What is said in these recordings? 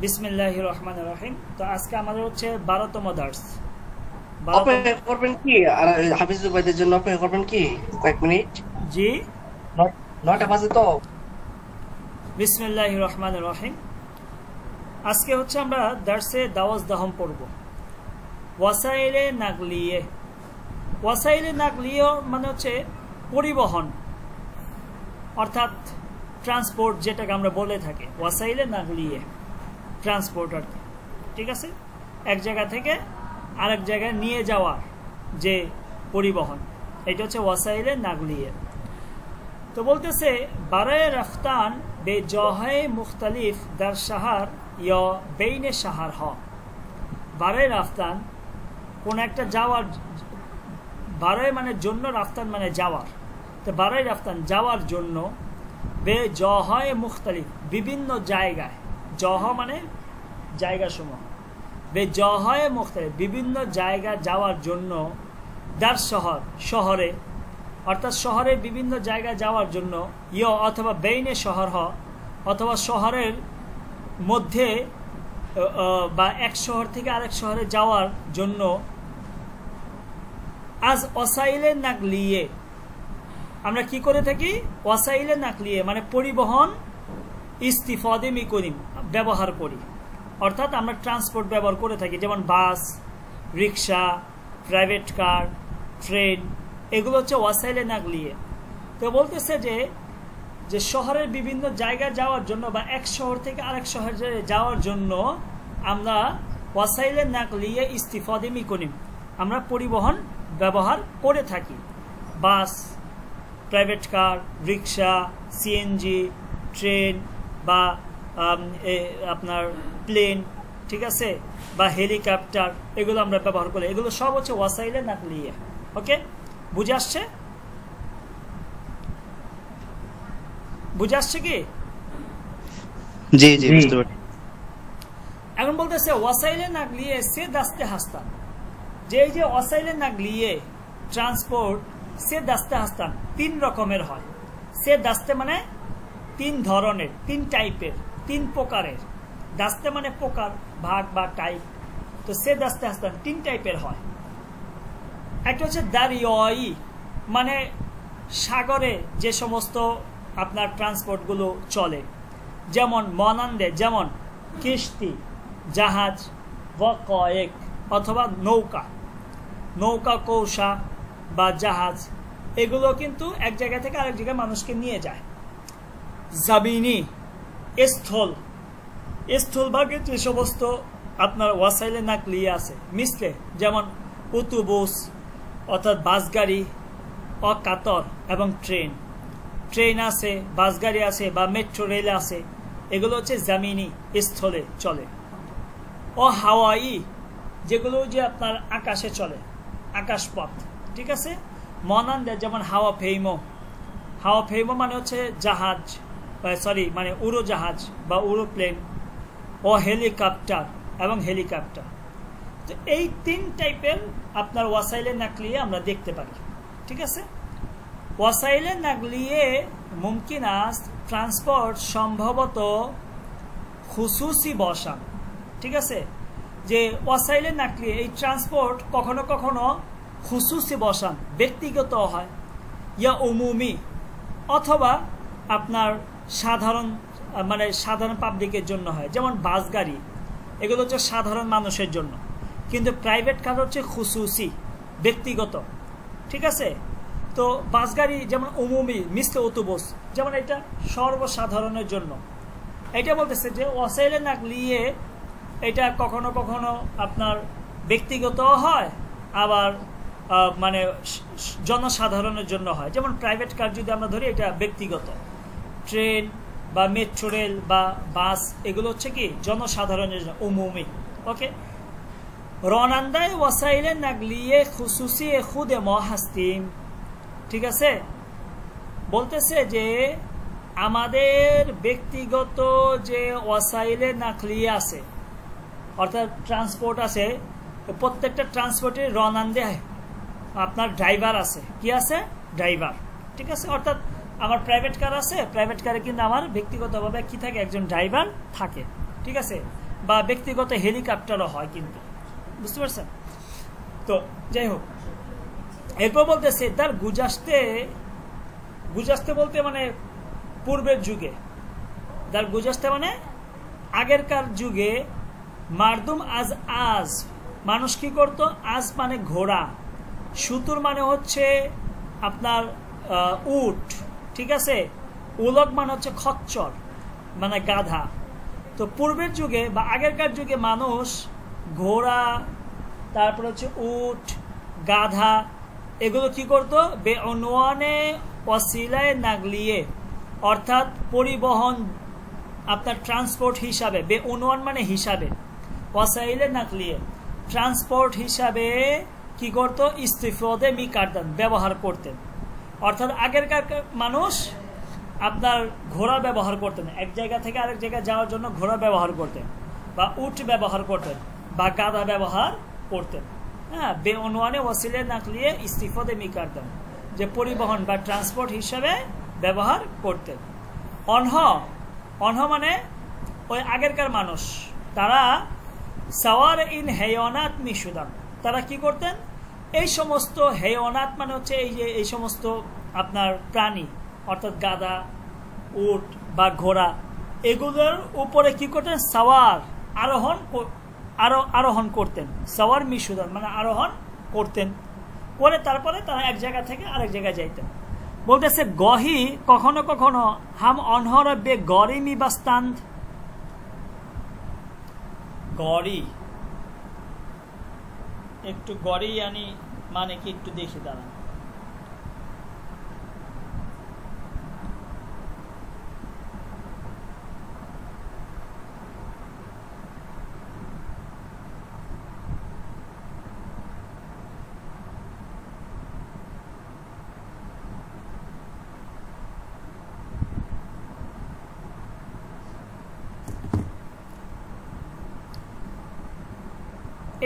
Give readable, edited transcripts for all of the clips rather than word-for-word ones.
বিসমিল্লাহির রহমানির রহিম। তো আজকে আমাদের হচ্ছে 12তম দার্স। অপেক্ষা করবেন কি? আর হাফিজুর ভাইদের জন্য অপেক্ষা করবেন কি কয়েক মিনিট? জি, 9টা বাজে তো। বিসমিল্লাহির রহমানির রহিম। আজকে হচ্ছে আমরা দার্সে দাওয়াজ দাহম পড়ব। ওয়াসাইলে নাগলিয়ে। ওয়াসাইলে নাগলিয়ে মানে হচ্ছে পরিবহন, অর্থাৎ ট্রান্সপোর্ট, যেটাকে আমরা বলে থাকি ওয়াসাইলে নাগলিয়ে, ট্রান্সপোর্ট আর কি। ঠিক আছে, এক জায়গা থেকে আরেক জায়গায় নিয়ে যাওয়ার যে পরিবহন, এটা হচ্ছে ওয়াসাইলে নাগলিয়ে। তো বলতেছে বারায়ে রফতান বে জহে মুখতালিফ দার শাহর ইয়া বেইনে শাহর হ। বারায়ে রফতান কোন একটা যাওয়ার, বারায়ে মানে জন্য, রফতান মানে যাওয়ার। তো বারায়ে রফতান যাওয়ার জন্য, বে জহে মুখতালিফ বিভিন্ন জায়গায়, জহ মানে জায়গা সমূহ, বে জহে মুখতালিফ বিভিন্ন জায়গা যাওয়ার জন্য, দার শহর শহরে, অর্থাৎ শহরে বিভিন্ন জায়গায় যাওয়ার জন্য, ইয় অথবা বেইনে শহর হ, অথবা শহরের মধ্যে বা এক শহর থেকে আরেক শহরে যাওয়ার জন্য, আজ ওয়াসাইলে নাকলিয়ে আমরা কি করে থাকি? ওয়াসাইলে নাকলিয়ে মানে পরিবহন ইস্তিফাদে করিম ব্যবহার করি, অর্থাৎ আমরা ট্রান্সপোর্ট ব্যবহার করে থাকি, যেমন বাস, রিক্সা, প্রাইভেট কার, ট্রেন, এগুলো হচ্ছে ওয়াসাইলে নাকলিয়ে। তো বলতেছে যে শহরের বিভিন্ন জায়গায় যাওয়ার জন্য বা এক শহর থেকে আরেক শহরে যাওয়ার জন্য আমরা ওয়াসাইলে নাকলিয়ে ইস্তিফাদে করিম আমরা পরিবহন ব্যবহার করে থাকি। বাস, প্রাইভেট কার, রিক্সা, সিএনজি, ট্রেন বা আপনার প্লেন, ঠিক আছে, বা হেলিকপ্টার, এগুলো আমরা ব্যবহার করি। এগুলো সব হচ্ছে ওয়াসাইলে নাকলিয়ে। ওকে, বুঝে আসছে? বুঝে আসছে কি? জি জি, বুঝতে পারছি। এখন বলতেছে ওয়াসাইলে নাকলিয়ে সে দাস্তে হাস্তান, যে এই যে ওয়াসাইলে নাকলিয়ে ট্রান্সপোর্ট সে দাস্তে হাস্তান তিন রকমের হয়। সে দাস্তে মানে তিন ধরনের, তিন টাইপের, তিন প্রকারের। দাস্তে মানে প্রকার, ভাগ বা টাইপ। তো সে দাস্তে হাস্তান তিন টাইপের হয়। একটা হচ্ছে দারিয়াই, মানে সাগরে যে সমস্ত আপনার ট্রান্সপোর্টগুলো চলে, যেমন মনান্দে, যেমন কিস্তি, জাহাজ, ওয়াকায়েক অথবা নৌকা, নৌকা কৌশা বা জাহাজ, এগুলো কিন্তু এক জায়গা থেকে আরেক জায়গায় মানুষকে নিয়ে যায়। জাবিনি, স্থল, স্থলভাগে যে সমস্ত আপনার ওয়াসাইলে নাকলিয়ে আছে মিসলে, যেমন অটোবাস অর্থাৎ বাস গাড়ি, অকাতর এবং ট্রেন, ট্রেন আছে, বাস গাড়ি আছে বা মেট্রো রেল আছে, এগুলো হচ্ছে জামিনি, স্থলে চলে। ও হাওয়াই, যেগুলো যে আপনার আকাশে চলে, আকাশপথ, ঠিক আছে। মনান্দে যেমন হাওয়া ফেইমো, হাওয়া ফেইমো মানে হচ্ছে জাহাজ, সরি মানে উড়োজাহাজ বা উড়োপ্লেন, ও হেলিকপ্টার এবং হেলিকপ্টার। তো এই তিন টাইপের আপনার ওয়াসাইলে নাকলিয়ে আমরা দেখতে পারি, ঠিক আছে। ওয়াসাইলে নাকলিয়ে মুমকিন আস ট্রান্সপোর্ট সম্ভবত খুসুসি বসান, ঠিক আছে। যে ওয়াসাইলে নাকলিয়ে এই ট্রান্সপোর্ট কখনো কখনো খুসুসি বসান ব্যক্তিগত হয়, ইয়া উমুমি অথবা আপনার সাধারণ মানে সাধারণ পাবলিকের জন্য হয়, যেমন বাস গাড়ি, এগুলো হচ্ছে সাধারণ মানুষের জন্য, কিন্তু প্রাইভেট কার হচ্ছে খুসুসি, ব্যক্তিগত, ঠিক আছে। তো বাস গাড়ি যেমন উমুমি, মিসলে অটোবাস, যেমন এটা সর্বসাধারণের জন্য। এটা বলতেছে যে ওয়াসাইলে নাকলিয়ে এটা কখনো কখনো আপনার ব্যক্তিগত হয়, আবার মানে জনসাধারণের জন্য হয়। যেমন প্রাইভেট কার যদি আমরা ধরি, এটা ব্যক্তিগত। ট্রেন বা মেট্রো রেল বা বাস, এগুলো হচ্ছে কি জনসাধারণের জন্য, উমুমি। ওকে, রনান্দায় ওয়াসাইলে নাকলিয়ে খুসুসি খুদে মহাস্তিম, ঠিক আছে। বলতেছে যে আমাদের ব্যক্তিগত যে ওয়াসাইলে নাকলিয়ে আছে, অর্থাৎ ট্রান্সপোর্ট আছে, প্রত্যেকটা ট্রান্সপোর্টের রনান্দে আপনার ড্রাইভার আছে। কি আছে? ড্রাইভার, ঠিক আছে। অর্থাৎ আমার প্রাইভেট কার আছে, প্রাইভেট কারে কিন্তু আমার ব্যক্তিগতভাবে কি থাকে? একজন ড্রাইভার থাকে, ঠিক আছে। বা ব্যক্তিগত হেলিকপ্টারও হয়, কিন্তু বুঝতে পারছেন তো। যাই হোক, এরপর বলতেছে তার গুজাস্তে বলতে মানে পূর্বের যুগে, তার গুজাস্তে মানে আগেরকার যুগে, মারদুম আজ মানুষ কি করত, আজ মানে ঘোড়া, সুতুর মানে হচ্ছে আপনার উট, ঠিক আছে, উলগ মানে হচ্ছে খচ্চর মানে গাধা। তো পূর্বের যুগে বা আগেরকার যুগে মানুষ ঘোড়া, তারপর হচ্ছে উট, গাধা, এগুলো কি করতো, বেঅনওয়ানে ওয়াসিলায়ে নাগলিয়ে, অর্থাৎ পরিবহন আপনার ট্রান্সপোর্ট হিসাবে, বেঅনওয়ান মানে হিসাবে, ওয়াসাইলে নাগলিয়ে ট্রান্সপোর্ট হিসাবে কি করতো, ইস্তিফাদে মিকারদান ব্যবহার করতেন। অর্থাৎ আগেরকার মানুষ আপনার ঘোড়া ব্যবহার করতেন, এক জায়গা থেকে আরেক জায়গায় যাওয়ার জন্য ঘোড়া ব্যবহার করতেন, বা উট ব্যবহার করতেন, বা গাধা ব্যবহার করতেন। হ্যাঁ, বেঅনওয়ানে ওয়াসিলে নাকলিয়ে ইস্তিফাদে মিকারদান, যে পরিবহন বা ট্রান্সপোর্ট হিসাবে ব্যবহার করতেন। অনহ মানে ওই আগেরকার মানুষ, তারা সাওয়ার ইন হেয়নাত মিশুদান, তারা কি করতেন, এই সমস্ত হেয়নাত মানে হচ্ছে এই সমস্ত আপনার প্রাণী, অর্থাৎ গাধা, উট বা ঘোড়া, এগুলোর উপরে কি করতেন, সাওয়ার আরোহণ করতেন, সাওয়ার মিশুদান মানে আরোহণ করতেন, করে তারপরে তারা এক জায়গা থেকে আরেক জায়গায় যাইতেন। বলতেছে গহি কখনো কখনো হাম অনহর বে গরি মিবাস্তান, গড়ি, একটু গড়ি আনি মানে কি একটু দেখি দাঁড়ান।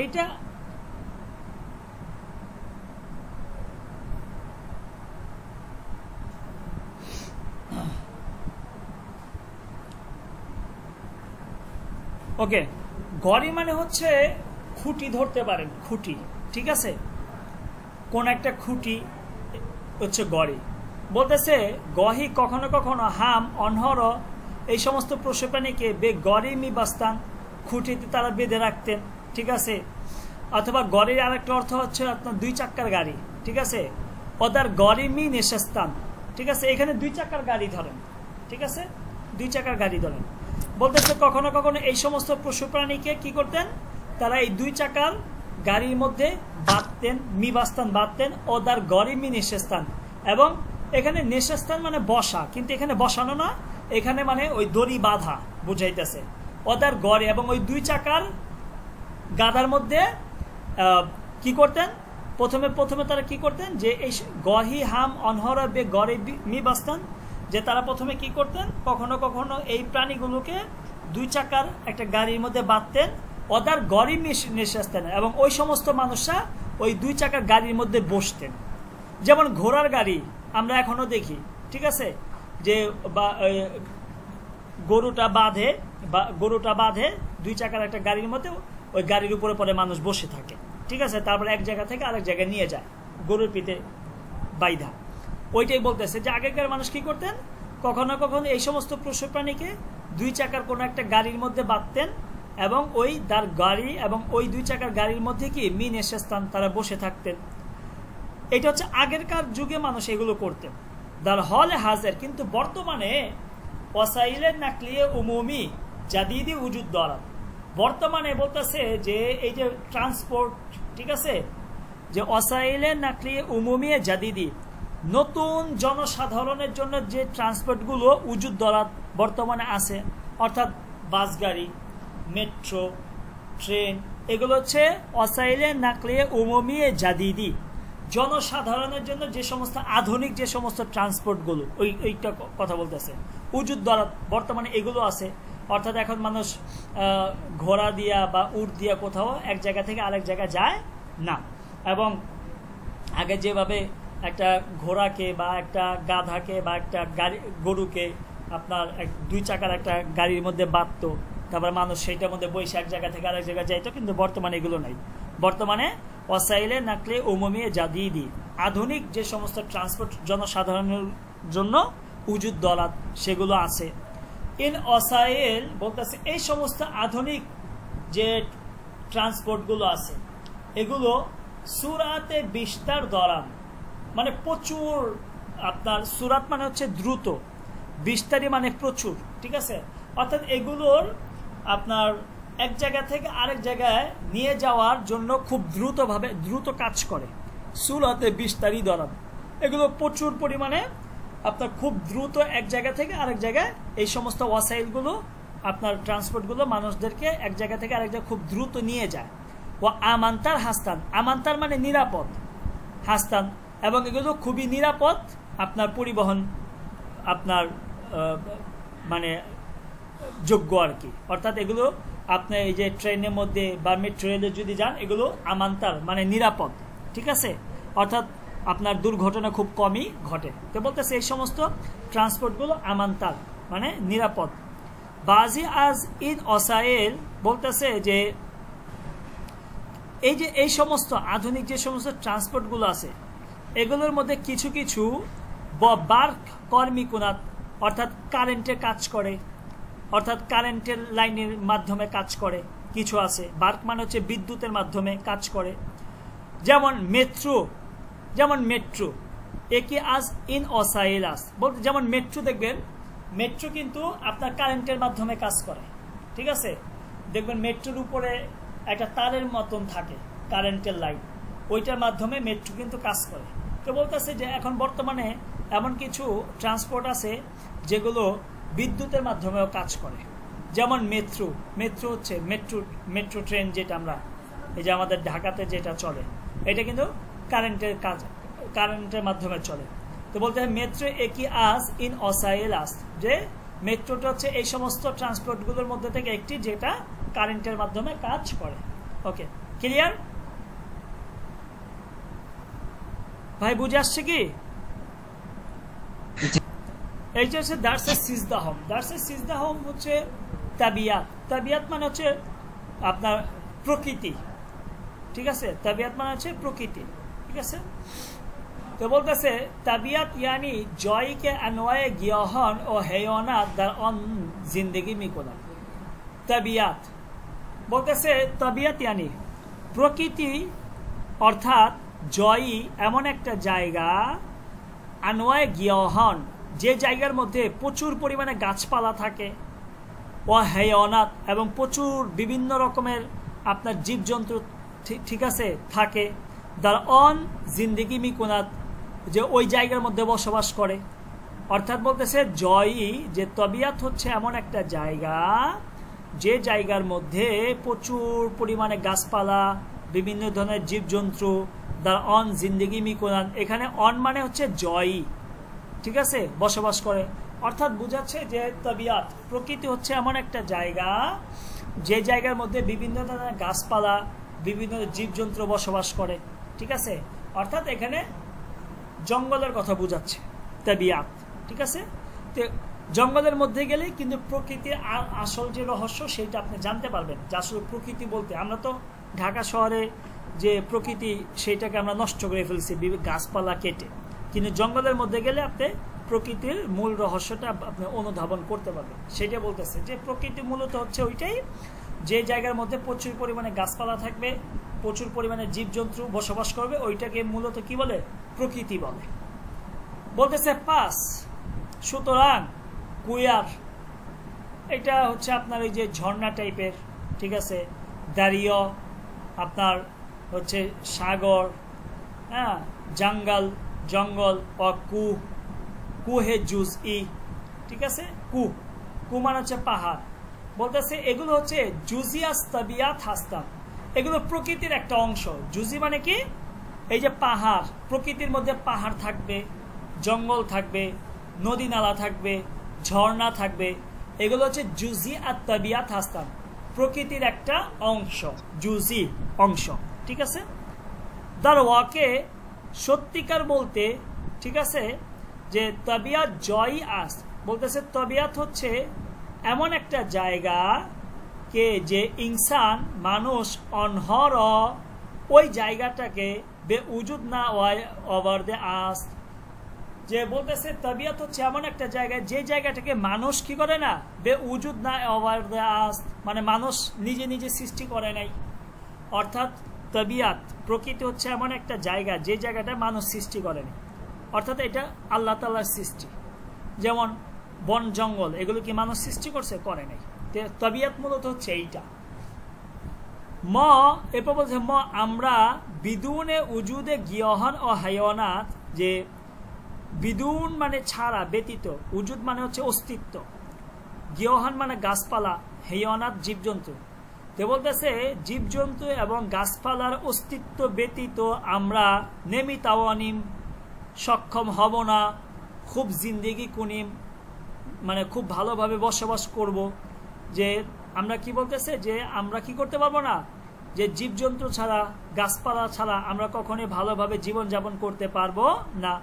এইটা ওকে, গড়ি মানে হচ্ছে খুঁটি ধরতে পারেন, খুঁটি, ঠিক আছে, কোন একটা খুঁটি হচ্ছে গড়ি। বলতেছে গহি কখনো কখনো হাম অনহর, এই সমস্ত পশু প্রাণীকে বে গড়ি মিবাস্তান, খুঁটিতে তারা বেঁধে রাখতেন, ঠিক আছে। অথবা গড়ির আরেকটা অর্থ হচ্ছে আপনার দুই চাক্কার গাড়ি, ঠিক আছে, ওদার গড়ি মি নেশাস্তান, ঠিক আছে, এখানে দুই চাক্কার গাড়ি ধরেন, ঠিক আছে, দুই চাকার গাড়ি ধরেন। বলতেছে কখনো কখনো এই সমস্ত পশু প্রাণীকে কি করতেন, তারা এই দুই চাকার গাড়ির মধ্যে বাঁধতেন, মিবাস্তান বাঁধতেন, ওদার গড়ি মি নেশাস্তান, এবং এখানে নেশাস্তান মানে বসা, কিন্তু এখানে বসানো না, এখানে মানে ওই দড়ি বাঁধা বুঝাইতেছে, ওদার গড়ে, এবং ওই দুই চাকার গাধার মধ্যে কি করতেন, প্রথমে তারা কি করতেন, যে এই গহি হাম অনহরা বে গড়ে মিবাস্তান, যে তারা প্রথমে কি করতেন, কখনো কখনো এই প্রাণীগুলোকে দুই চাকার একটা গাড়ির মধ্যে বাঁধতেন, ওদার গড়ি নিঃশ্বাসতেন, এবং ওই সমস্ত মানুষরা ওই দুই চাকার গাড়ির মধ্যে বসতেন। যেমন ঘোড়ার গাড়ি আমরা এখনো দেখি, ঠিক আছে, যে গরুটা বাঁধে দুই চাকার একটা গাড়ির মধ্যে, ওই গাড়ির উপরে পরে মানুষ বসে থাকে, ঠিক আছে, তারপরে এক জায়গা থেকে আরেক জায়গায় নিয়ে যায় গরুর পিঠে বাইধা। ওইটাই বলতেছে যে আগেকার মানুষ কি করতেন, কখনো কখনো এই সমস্ত পশু প্রাণীকে দুই চাকার কোনো একটা গাড়ির মধ্যে বাঁধতেন, এবং ওই তার গাড়ি এবং ওই দুই চাকার গাড়ির মধ্যে কি মিন এসে স্থান তারা বসে থাকতেন। এটা হচ্ছে আগেরকার যুগে মানুষ এগুলো করতেন। দার হলে হাজার, কিন্তু বর্তমানে ওয়াসাইলের নাকলিয়ে উমুমি জাদিদি উজুদ দ্বারা, বর্তমানে বলতেছে যে এই যে ট্রান্সপোর্ট, ঠিক আছে, যে ওয়াসাইলের নাকলিয়ে উমুমি জাদিদি, নতুন জনসাধারণের জন্য যে ট্রান্সপোর্টগুলো উজুদ দ্বারা বর্তমানে আছে, অর্থাৎ বাস গাড়ি, মেট্রো, ট্রেন, এগুলো হচ্ছে ওয়াসাইলে নাকলিয়ে উমুমি জাদিদি, জনসাধারণের জন্য যে সমস্ত আধুনিক যে সমস্ত ট্রান্সপোর্টগুলো, ওইটা কথা বলতেছে উজুদ দ্বারা বর্তমানে এগুলো আছে। অর্থাৎ এখন মানুষ ঘোড়া দিয়া বা উট দিয়া কোথাও এক জায়গা থেকে আরেক জায়গায় যায় না, এবং আগে যেভাবে একটা ঘোড়াকে বা একটা গাধাকে বা একটা গরুকে আপনার দুই চাকার একটা গাড়ির মধ্যে বাঁধতো, তারপর মানুষ সেইটার মধ্যে বসে এক জায়গা থেকে আরেক জায়গায় যাইতো, কিন্তু বর্তমানে এগুলো নাই। বর্তমানে ওয়াসাইলে নাকলে উমুমি জাদিদি, আধুনিক যে সমস্ত ট্রান্সপোর্ট জনসাধারণের জন্য উজুদ দলাত সেগুলো আছে। ইন ওয়াসাইল বলতেছে এই সমস্ত আধুনিক যে ট্রান্সপোর্টগুলো আছে এগুলো সুরাতে বিস্তার দরান, মানে প্রচুর, আপনার সুরাত মানে হচ্ছে দ্রুত, বিস্তারি মানে প্রচুর, ঠিক আছে। অর্থাৎ এগুলোর আপনার এক জায়গা থেকে আরেক জায়গায় নিয়ে যাওয়ার জন্য খুব দ্রুত কাজ করে। সুরাতে বিস্তারি দরান, এগুলো প্রচুর পরিমাণে আপনার খুব দ্রুত এক জায়গা থেকে আরেক জায়গায় এই সমস্ত ওয়াসাইলগুলো আপনার ট্রান্সপোর্টগুলো মানুষদেরকে এক জায়গা থেকে আরেক জায়গায় খুব দ্রুত নিয়ে যায়। ও আমান্তার হাস্তান, আমান্তার মানে নিরাপদ, হাস্তান, এবং এগুলো খুবই নিরাপদ আপনার পরিবহন আপনার মানে যোগ্য আর কি। অর্থাৎ এগুলো আপনি এই যে ট্রেনের মধ্যে বা মেট্রো রেলে যদি যান এগুলো আমান্তার মানে নিরাপদ, ঠিক আছে। অর্থাৎ আপনার দুর্ঘটনা খুব কমই ঘটে। তো বলতেছে এই সমস্ত ট্রান্সপোর্টগুলো আমান্তার মানে নিরাপদ। বাজি আজ ইন ওসাইল বলতেছে যে এই সমস্ত আধুনিক যে সমস্ত ট্রান্সপোর্টগুলো আছে এগুলোর মধ্যে কিছু কিছু বার্ক কর্মিকুনাত, অর্থাৎ কারেন্টে কাজ করে, অর্থাৎ কারেন্টের লাইনের মাধ্যমে কাজ করে কিছু আছে। বার্ক মানে হচ্ছে বিদ্যুতের মাধ্যমে কাজ করে। যেমন মেট্রো একই আজ ইন ওসাইলাস বলতে, যেমন মেট্রো দেখবেন, মেট্রো কিন্তু আপনার কারেন্টের মাধ্যমে কাজ করে, ঠিক আছে। দেখবেন মেট্রোর উপরে একটা তারের মতন থাকে কারেন্টের লাইন, ওইটার মাধ্যমে মেট্রো কিন্তু কাজ করে। তো বলতেছে যে এখন বর্তমানে এমন কিছু ট্রান্সপোর্ট আছে যেগুলো বিদ্যুতের মাধ্যমেও কাজ করে। যেমন মেট্রো হচ্ছে মেট্রো ট্রেন, যেটা আমরা এই যে আমাদের ঢাকাতে যেটা চলে এটা কিন্তু কারেন্টের মাধ্যমে চলে। তো বলতে হয় মেট্রো একই আজ ইন ওসাইলাস, যে মেট্রোটা হচ্ছে এই সমস্ত ট্রান্সপোর্টগুলোর মধ্যে থেকে একটি যেটা কারেন্টের মাধ্যমে কাজ করে। ওকে, ক্লিয়ার ভাই? বুঝে আসছে কি? এইটা হচ্ছে দার্সে সিজদাহম। দার্সে সিজদাহম হচ্ছে তাবিয়াত। তাবিয়াত মানে হচ্ছে আপনার প্রকৃতি, ঠিক আছে। তাবিয়াত মানে হচ্ছে প্রকৃতি, ঠিক আছে। তো বলতেছে তাবিয়াত ইয়ানি জয়কে আনওয়ায়ে গিয়হন ও হেয়নাত দার অন জিন্দেগি মিকোনা। তাবিয়াত বলতেছে তাবিয়াত ইয়ানি প্রকৃতি, অর্থাৎ জয়ী এমন একটা জায়গা, আনওয়ায়ে গিয়হন যে জায়গার মধ্যে প্রচুর পরিমাণে গাছপালা থাকে, ও হেয়নাত এবং প্রচুর বিভিন্ন রকমের আপনার জীবজন্তু, ঠিক আছে, থাকে। দার অন জিন্দেগি মিকোনাত যে ওই জায়গার মধ্যে বসবাস করে। অর্থাৎ বলতেছে জয়ী যে তবিয়াত হচ্ছে এমন একটা জায়গা যে জায়গার মধ্যে প্রচুর পরিমাণে গাছপালা, বিভিন্ন ধরনের জীবজন্তু, দার অন জিন্দেগি মিকোনাত, এখানে অন মানে হচ্ছে জয়ী, ঠিক আছে, বসবাস করে। অর্থাৎ বোঝাচ্ছে যে তবিয়াত প্রকৃতি হচ্ছে এমন একটা জায়গা যে জায়গার মধ্যে বিভিন্ন ধরনের গাছপালা, বিভিন্ন জীবজন্তু বসবাস করে, ঠিক আছে। অর্থাৎ এখানে জঙ্গলের কথা বোঝাচ্ছে তাবিয়াত, ঠিক আছে। তো জঙ্গলের মধ্যে গেলে কিন্তু প্রকৃতির আসল যে রহস্য সেটা আপনি জানতে পারবেন। যে আসলে প্রকৃতি বলতে আমরা তো ঢাকা শহরে যে প্রকৃতি সেইটাকে আমরা নষ্ট করে ফেলছি গাছপালা কেটে, কিন্তু জঙ্গলের মধ্যে গেলে আপনি প্রকৃতির মূল রহস্যটা আপনি অনুধাবন করতে পারবেন। সেটা বলতেছে যে প্রকৃতি মূলত হচ্ছে ওইটাই যে জায়গার মধ্যে প্রচুর পরিমাণে গাছপালা থাকবে, প্রচুর পরিমাণে জীবজন্তু বসবাস করবে, ওইটাকে মূলত কি বলে? প্রকৃতি বলে। বলতেছে পাস, সুতরাং কুয়ার এটা হচ্ছে আপনার এই যে ঝর্ণা টাইপের, ঠিক আছে। দাঁড়িয়ে আপনার হচ্ছে সাগর, হ্যাঁ, জঙ্গল ও কুহে জুজ ই, ঠিক আছে। কু মানে হচ্ছে পাহাড়। বলতেছে এগুলো হচ্ছে জুজিয়াস তাবিয়াত হাস্তাম, এগুলো প্রকৃতির একটা অংশ। জুজি মানে কি? এই যে পাহাড়, প্রকৃতির মধ্যে পাহাড় থাকবে, জঙ্গল থাকবে, নদী নালা থাকবে, ঝর্ণা থাকবে, এগুলো হচ্ছে জুজি আর তাবিয়াত হাস্তাম, প্রকৃতির একটা অংশ, জুজি অংশ, ঠিক আছে। দার ওয়াকে সত্যিকার বলতে, ঠিক আছে, যে তবিয়াত জয়ী আস বলতেছে তবিয়াত হচ্ছে এমন একটা জায়গা কে যে ইনসান মানুষ অনহর ওই জায়গাটাকে বে উজুদ না ওভার দে আস, যে বলতেছে তবিয়ত হচ্ছে এমন একটা জায়গা যে জায়গাটাকে মানুষ কি করে না, বে উজুদ না ওভার দে আস, মানে মানুষ নিজে নিজে সৃষ্টি করে নাই। অর্থাৎ তবিয়ত প্রকৃতি হচ্ছে এমন একটা জায়গা যে জায়গাটা মানুষ সৃষ্টি করেনি, অর্থাৎ এটা আল্লাহ তাআলার সৃষ্টি। যেমন বন জঙ্গল, এগুলো কি মানুষ সৃষ্টি করছে? করে নাই। তবিয়ত মূলত হচ্ছে এইটা। এরপর বলছে আমরা বিদুনে উজুদে গিয়হন ও হায়ওয়ানাত, যে বিদুন মানে ছাড়া, ব্যতীত, উজুদ মানে হচ্ছে অস্তিত্ব, গিয়হন মানে গাছপালা, হায়ওয়ানাত জীবজন্তু। তো বলতেছে জীবজন্তু এবং গাছপালার অস্তিত্ব ব্যতীত আমরা নেমিতাওয়ানিম সক্ষম হব না, খুব জিন্দেগি কুনিম মানে খুব ভালোভাবে বসবাস করব। যে আমরা কি বলতেছে যে আমরা কি করতে পারবো না, যে জীবজন্তু ছাড়া গাছপালা ছাড়া আমরা কখনোই ভালোভাবে জীবনযাপন করতে পারবো না।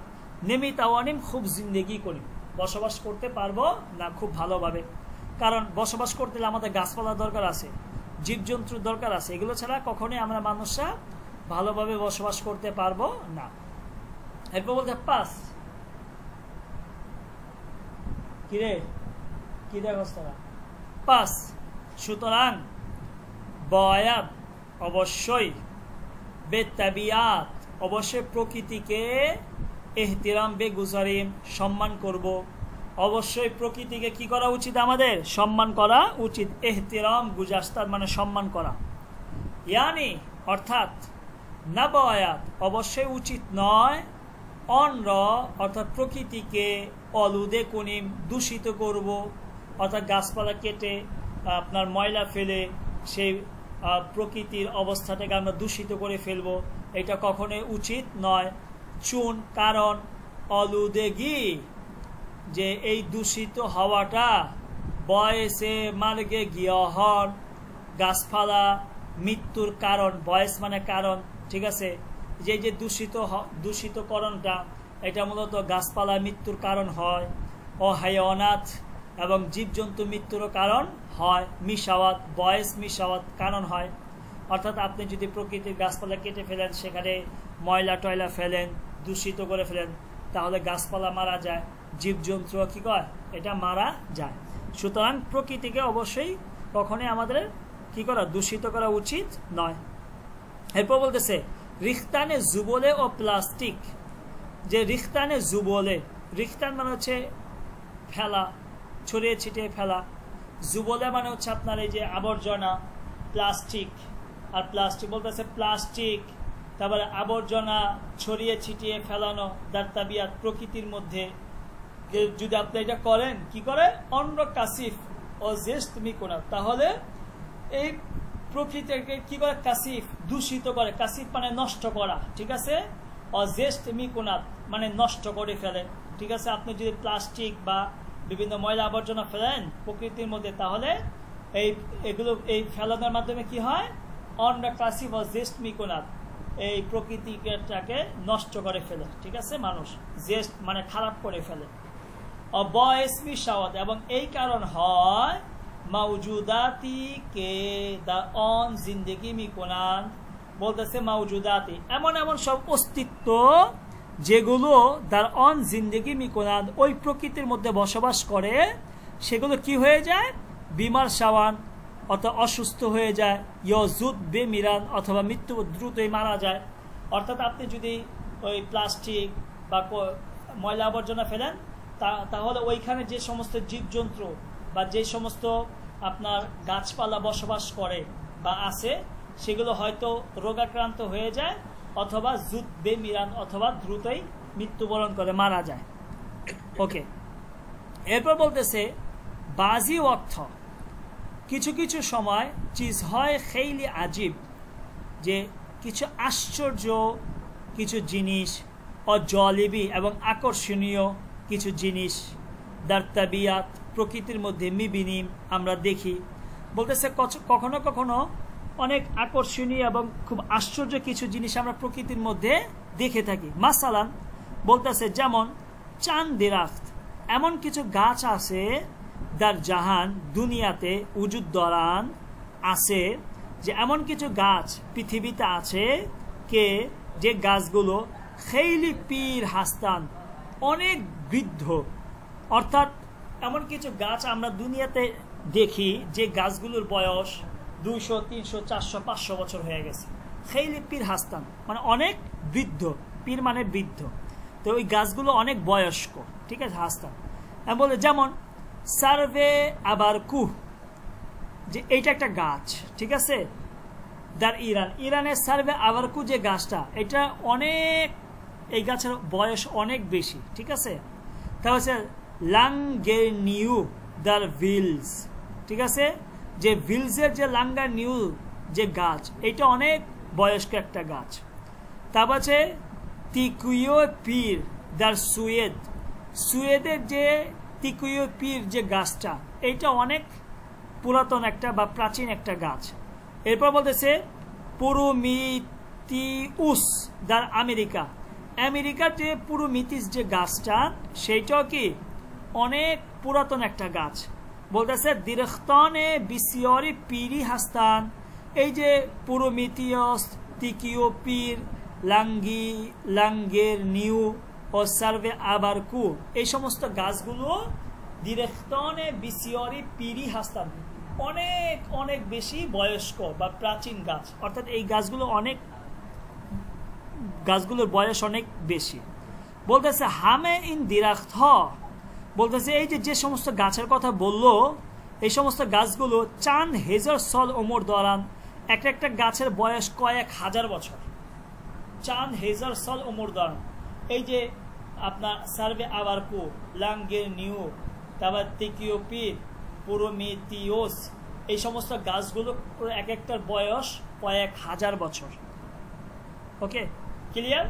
নেমিতাওয়ানিম খুব জিন্দেগি করি, বসবাস করতে পারবো না খুব ভালোভাবে। কারণ বসবাস করতে হলে আমাদের গাছপালা দরকার আছে, জীবজন্তুর দরকার আছে, এগুলো ছাড়া কখনোই আমরা মানুষরা ভালোভাবে বসবাস করতে পারবো না। এরপর বলতে পাস কিরে কি দেখছ তারা পাস, সুতরাং বয়াত অবশ্যই, বেতাবিয়াত অবশ্যই প্রকৃতিকে, এহতিরাম বে গুজারিম সম্মান করব। অবশ্যই প্রকৃতিকে কি করা উচিত? আমাদের সম্মান করা উচিত। এহতিরাম গুজাস্তাদ মানে সম্মান করা, ইয়ানি অর্থাৎ না বয়াত অবশ্যই উচিত নয়, অনর অর্থাৎ প্রকৃতিকে, অলুদে কুনিম দূষিত করব, অর্থাৎ গাছপালা কেটে আপনার ময়লা ফেলে সেই প্রকৃতির অবস্থাটাকে আমরা দূষিত করে ফেলবো, এটা কখনোই উচিত নয়। চুন কারণ অলুদেগি, যে এই দূষিত হওয়াটা, বয়সে মার্গে গিয়হন গাছপালা মৃত্যুর কারণ, বয়স মানে কারণ, ঠিক আছে, যে যে দূষিতকরণটা এটা মূলত গাছপালা মৃত্যুর কারণ হয়, ও হায়ওয়ানাত এবং জীবজন্তু মৃত্যুরও কারণ হয়, মিশাওয়াত বয়স মিশাওয়াত কারণ হয়। অর্থাৎ আপনি যদি প্রকৃতির গাছপালা কেটে ফেলেন, সেখানে ময়লা টয়লা ফেলেন, দূষিত করে ফেলেন, তাহলে গাছপালা মারা যায়, জীবজন্তু কি কয় এটা মারা যায়। সুতরাং প্রকৃতিকে অবশ্যই কখনোই আমাদের কি করা, দূষিত করা উচিত নয়। এরপর বলতেছে রিখতানে জুবলে ও প্লাস্টিক, যে রিখতানে জুবলে, রিখতান মানে হচ্ছে ফেলা, ছড়িয়ে ছিটিয়ে ফেলা, জুবলে মানে হচ্ছে আপনার এই যে আবর্জনা, প্লাস্টিক, আর প্লাস্টিক বলতেছে প্লাস্টিক, তারপরে আবর্জনা ছড়িয়ে ছিটিয়ে ফেলানো, দাত্তাবিয়াত প্রকৃতির মধ্যে। যদি আপনি এটা করেন, কি করে, অন্য কাসিফ ও জেস্ট মিকোনা, তাহলে এই প্রকৃতিকে কি করে, কাসিফ দূষিত করে, কাসিফ মানে নষ্ট করা, ঠিক আছে, ও জেস্ট মিকোনাত মানে নষ্ট করে ফেলে, ঠিক আছে। আপনি যদি প্লাস্টিক বা বিভিন্ন ময়লা আবর্জনা ফেলেন প্রকৃতির মধ্যে, তাহলে এগুলো এই ফেলানোর মাধ্যমে কি হয়, অন্য কাসিফ ও জেস্ট মিকোনাত এই প্রকৃতিটাকে নষ্ট করে ফেলে, ঠিক আছে, মানুষ জেস্ট মানে খারাপ করে ফেলে। অবয়সমি সাওয়াত, এবং এই কারণ হয় মাউজুদাতি কে দা অন জিন্দেগি মিকোনান, বলতেছে মাউজুদাতি এমন এমন সব অস্তিত্ব যেগুলো দার অন জিন্দেগি মিকোনান ওই প্রকৃতির মধ্যে বসবাস করে, সেগুলো কি হয়ে যায়, বিমার সাওয়ান অথবা অসুস্থ হয়ে যায়, ইয়জুদ বে মিরান অথবা মৃত্যু দ্রুতই মারা যায়। অর্থাৎ আপনি যদি ওই প্লাস্টিক বা ময়লা আবর্জনা ফেলেন, তাহলে ওইখানে যে সমস্ত জীবজন্তু বা যে সমস্ত আপনার গাছপালা বসবাস করে বা আছে, সেগুলো হয়তো রোগাক্রান্ত হয়ে যায়, অথবা জুদ বে মিরান অথবা দ্রুতই মৃত্যুবরণ করে মারা যায়। ওকে, এরপর বলতেছে বাজি অর্থ, কিছু কিছু সময় চিজ হয় খেইলি আজীব, যে কিছু আশ্চর্য কিছু জিনিস, অজলিবি এবং আকর্ষণীয় কিছু জিনিস, দার্তাবিয়াত প্রকৃতির মধ্যে মিবিনিম আমরা দেখি। বলতেছে কখনো কখনো অনেক আকর্ষণীয় এবং খুব আশ্চর্য কিছু জিনিস আমরা প্রকৃতির মধ্যে দেখে থাকি। মাসালান বলতেছে যেমন চাঁদ দেরাখত, এমন কিছু গাছ আছে দার জাহান দুনিয়াতে উজুদ দরান আছে যে এমন কিছু গাছ পৃথিবীতে আছে যে গাছগুলো খেইলি পীর হাস্তান অনেক বৃদ্ধ, অর্থাৎ এমন কিছু গাছ আমরা দুনিয়াতে দেখি যে গাছগুলোর বয়স 200, 300, 400, 500 বছর হয়ে গেছে। খেইলি পীর হাস্তান মানে অনেক বৃদ্ধ, পীর মানে বৃদ্ধ, তো ওই গাছগুলো অনেক বয়স্ক, ঠিক আছে, হাস্তান। আমি বলি যেমন সার্ভে আবার কুহ, যে এইটা একটা গাছ, ঠিক আছে, ইরানের সার্ভে আবার কু যে গাছটা, এটা অনেক, এই গাছের বয়স অনেক বেশি, ঠিক আছে। তারপর হচ্ছে লাঙ্গের নিউ দার ভিলস, ঠিক আছে, যে ভিলসের যে লাঙ্গার নিউ যে গাছ, এটা অনেক বয়স্ক একটা গাছ। তারপর আছে তিকুয়ো পীর দার সুয়েদের যে তিকুয়ো পীর যে গাছটা, এইটা অনেক পুরাতন একটা বা প্রাচীন একটা গাছ। এরপর বলতেছে পুরোমিতিউস দার আমেরিকার যে পুরোমিতিস যে গাছটা, সেইটাও কি অনেক পুরাতন একটা গাছ। বলতেছে দিরখতনে বিসিয়রি পীরি হাস্তান, এই যে পুরোমিতিয়স, তিকিও পীর, লাঙ্গের নিউ ও সার্ভে আবার কু, এই সমস্ত গাছগুলো দিরখতনে বিসিয়রি পীরি হাস্তান অনেক অনেক বেশি বয়স্ক বা প্রাচীন গাছ, অর্থাৎ এই গাছগুলোর বয়স অনেক বেশি। বলতেছে হামে ইন দিরাখত, বলতেছে এই যে সমস্ত গাছের কথা বললো, এই সমস্ত গাছগুলো চান হেজার সল ওমর দরান, একটা গাছের বয়স কয়েক হাজার বছর, চান হেজার সল ওমর দরান। এই যে আপনার সার্ভে আবার কু, লাঙ্গের নিউ, তারপর তিকিও পীর, পুরোমিতিওস, এই সমস্ত গাছগুলো একটার বয়স কয়েক হাজার বছর। ওকে, ক্লিয়ার?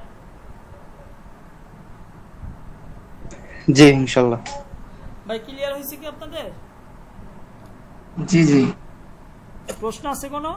জি ইনশাআল্লাহ। ভাই ক্লিয়ার হয়েছে কি আপনাদের? জি জি। প্রশ্ন আছে কোনো?